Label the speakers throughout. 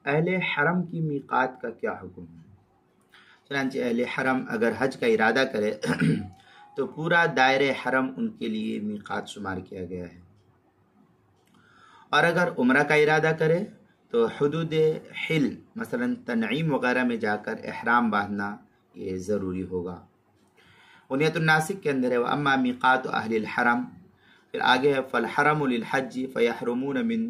Speaker 1: اہل حرم کی میقات کا کیا حکم ہے؟ چنانچہ اہل حرم اگر حج کا ارادہ کرے تو پورا دائرہ حرم ان کے لیے میقات شمار کیا گیا ہے، اور اگر عمرہ کا ارادہ کرے تو حدود حل مثلا تنعیم وغیرہ میں جا کر احرام باندھنا یہ ضروری ہوگا۔ بنیت الناسک کے اندر ہے واما میقات اہل الحرم، پھر آگے ہے فالحرم للحج فیحرمون من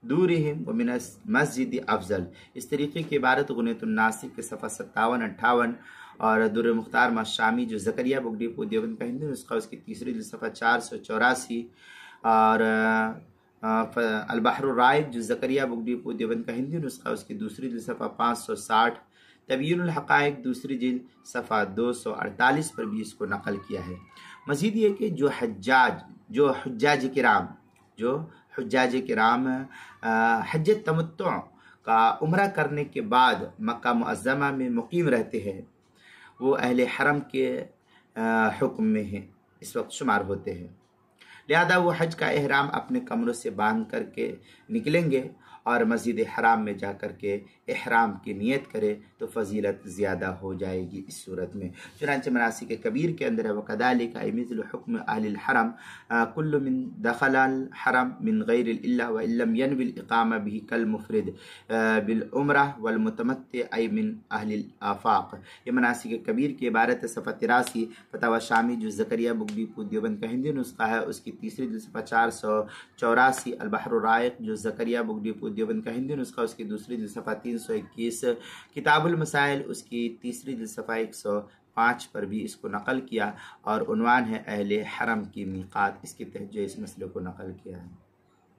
Speaker 1: دورہم ومن مسجد افضل۔ اس طریقے کی عبارت غنیت الناسک کے صفحہ 57-58 اور در مختار شامی جو زکریا بک ڈپو دیوبند کا ہندی نسخہ اس کی تیسری صفحہ 484 اور البحر الرائق جو زکریا بک ڈپو دیوبند کا ہندی نسخہ اس کی دوسری صفحہ 560، تبیین الحقائق دوسری جلد صفحہ 248 پر بھی اس کو نقل کیا ہے۔ مزید یہ کہ جو حجاج کرام حج تمتع کا عمرہ کرنے کے بعد مکہ معظمہ میں مقیم رہتے ہیں وہ اہل حرم کے حکم میں ہیں، اس وقت شمار ہوتے ہیں، لہذا وہ حج کا احرام اپنے کمروں سے باندھ کر کے نکلیں گے اور مسجد حرام میں جا کر کے احرام کی نیت کرے تو فضیلت زیادہ ہو جائے گی اس صورت میں۔ چنانچہ مناسک کبیر کے اندر ہے وَكَذَلِكَ أَيْ مِثْلُ حُكْمِ أَهْلِ الْحَرَمِ كُلُّ مِنْ دَخَلَ الْحَرَمَ مِنْ غَيْرِ الْإِلَّةِ وَإِنْ لَمْ يَنْوِ الْإِقَامَةَ بِهِ كَالْمُفْرِدِ بِالْعُمْرَةِ وَالْمُتَمَتِّعِ أَيْ مِنْ أَهْلِ الْآفاق۔ یہ مناسک کبیر کی عبارت ہے صفحہ 83 فتاوی شامی جو زکریا بک ڈپو دیوبند کا ہندی نسخہ ہے اس کی تیسری جلد صفحہ 484، البحر الرائق جو زکریا بک ڈپو دیوبند کا ہندی نسخہ اس کی دوسری جلد صفحہ 321، کتاب المسائل اس کی تیسری جلد صفحہ 105 پر بھی اس کو نقل کیا، اور عنوان ہے اہل حرم کی میقات، اس کے تحت جو اس مسئلے کو نقل کیا ہے۔